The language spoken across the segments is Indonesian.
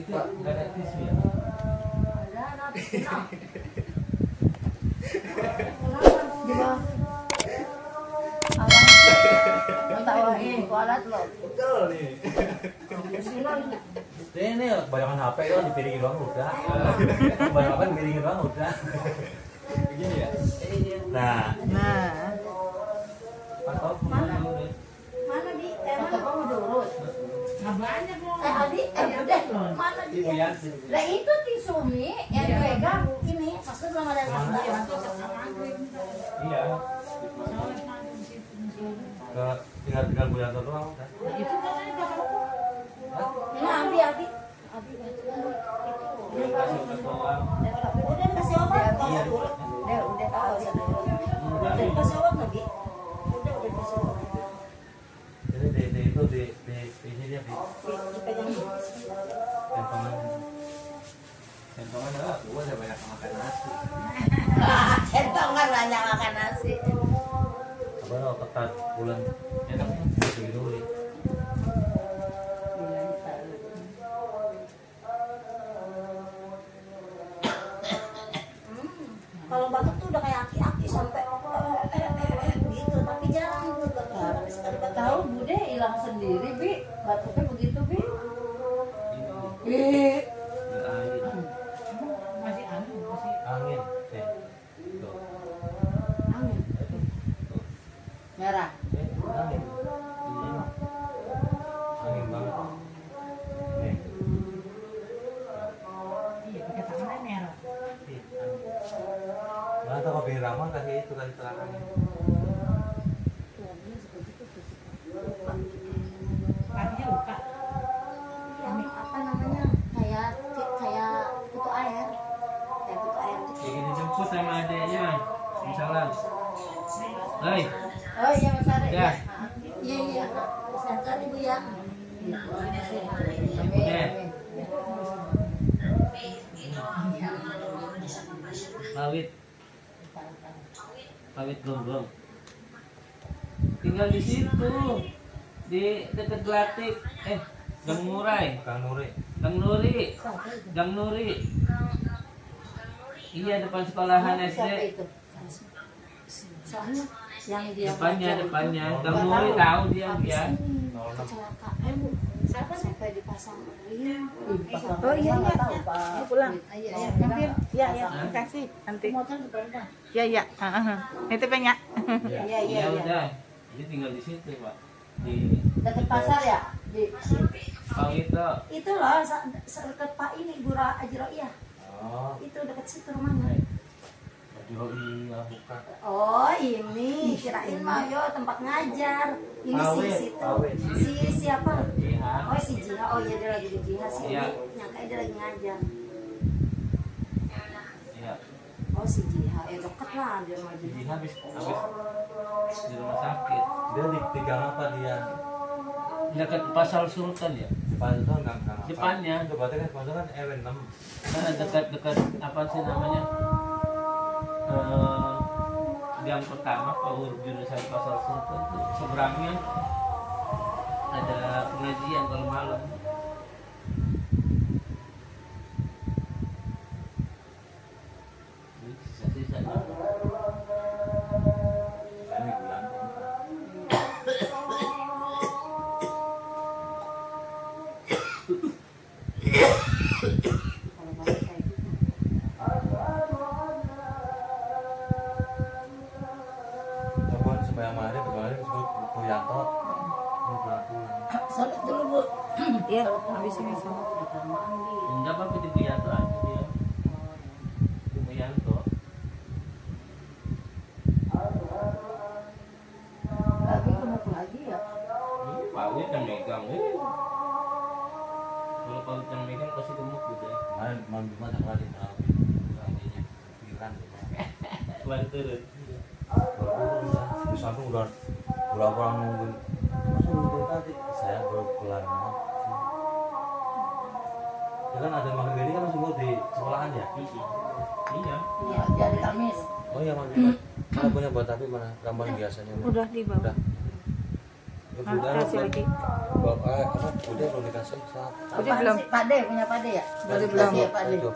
Itu nggak ada tisu ya? Ada tisu. Kualat loh. Betul nih. Ini kebanyakan HP itu dipiringin doang udah. Kebanyakan piringin doang udah. Begini ya. Nah. Atau Mana di? Mana kamu durus? Nggak banyak loh. Adi, udah. Mana Ibu dia? Yanti. Lah itu tisu Mi yang pegang ini, maksudnya belum ada yang Iya. Tinggal Bu Yanto doang kan? Itu katanya bakal kok. Ini Abi. Udah kasih obat doang. Udah kasih obat, Iya. udah tahu ya. Udah kasih obat lagi. Udah kasih obat. Jadi itu di ini dia di Dipegang. centongan lah. Gua udah banyak makan nasi. Centongan banyak makan nasi. Apa lo ketat bulan enaknya begini dulu. Kalau batuk tuh udah kayak aki-aki sampai gitu, tapi jarang juga tapi sekali batuk. Tahu Bude hilang sendiri, Bi. Batuknya begitu, Bi. Masih anu, masih Angin. Tuh. Angin. Merah. Angin. Iya. Angin banget. Nih. iya pakai tangannya merah. Mana tahu kopi ramah kasih itu kasih terangannya. Kakinya luka. Yang apa namanya? Kayak kutu air. Kayak kutu air. Ingin dijemput sama adeknya. Misalnya. Hei, Oh iya Mas Ari. Ya. Iya. Sehat Ibu ya. Bude. Pawit belum. Tinggal di situ. Di dekat Glatik. Gang Murai. Kang Nuri. Gang Nuri. Iya, depan sekolahan SD. Siapa itu? Soalnya yang dia Depannya. Gang Nuri tahu dia. Kecelakaan. Siapa dipasang ring? Oh iya, pulang. Iya. Mampir. Ya, makasih. Nanti. Motor di depan. Ya. Nanti penyak. Iya. Ya udah. Jadi tinggal di situ, Pak. Di Dekat pasar ya? Di Pawit tuh. itu loh, dekat Pak ini Gura Ajroiyah. Oh, Itu dekat situ rumahnya. Ajroi bukan. Oh ini kirain mah yo tempat ngajar. Ini Pawit, si situ. Pawit. Si siapa? Jiha. Oh si Jiha. Oh iya dia lagi di Jiha sih. Iya. Nyangka dia lagi ngajar. Iya. Oh si Jiha. Ya deket lah di rumah Jiha. Jadi habis di rumah sakit. Dia di gang apa dia? Dekat Pasar Sultan ya. Depan itu gang apa? Depannya. Itu berarti kan depan itu kan RW 6. Nah, dekat apa sih namanya? Yang pertama kalau jurusan Pasar Sultan tuh seberangnya ada pengajian kalau malam. Ini sisa-sisa. Ini bulan. Kalau balik kayak gitu. Coba sembahyang maghrib kemarin disebut Bu Yanto. Pulang. Salat dulu Bu. Iya, habis ini sama. Enggak apa-apa di Buyanto aja dia. Di Buyanto. Lagi gemuk lagi ya. Ini Pawit yang megang. Kalau Pawit yang megang pasti gemuk gitu ya. Kemarin malam Jumat aku lagi tahu. Ininya pikiran. Keluar turun. Di samping udah berapa orang nungguin. Masa nungguin tadi? Saya baru kelar. Ya kan ada maghrib ini kan masih mau di sekolahan ya? Iya. Iya, jadi Kamis. Oh iya maghrib. Mana punya buat tapi mana rambang biasanya? Udah di bawah. Udah. Itu kasih lagi. Bapak udah belum dikasih saat. Udah belum? Pade punya pade ya? Udah belum? Iya, pade. 20.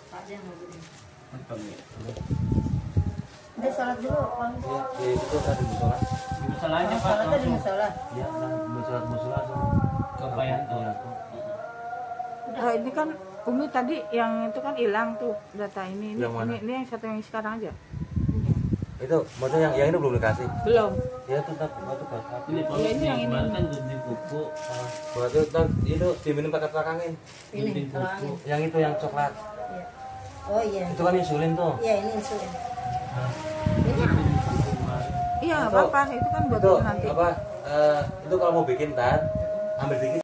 Pade mau beli. Iya, Udah sholat dulu, Bang. itu tadi musola. Di musolanya Pak Sholatnya di langsung. musola. Iya, musola sama Ke Bayanto. Oh, ini kan Umi tadi yang itu kan hilang tuh data ini. Ini, Yang mana? ini yang satu yang sekarang aja. Itu maksudnya yang ini belum dikasih. Belum. Ya tetap itu Pak. Ini Iya, ini yang ini. kemarin kan gunting kuku. Buat itu diminum pakai belakangin. Ini, Gunting kalau kuku. angin. Yang itu yang coklat. Iya. Oh iya. Itu kan insulin tuh. Iya, ini insulin. Iya, Itu- apa-apa. Itu kan buat Itu nanti. apa? Itu kalau mau bikin tar ambil dikit.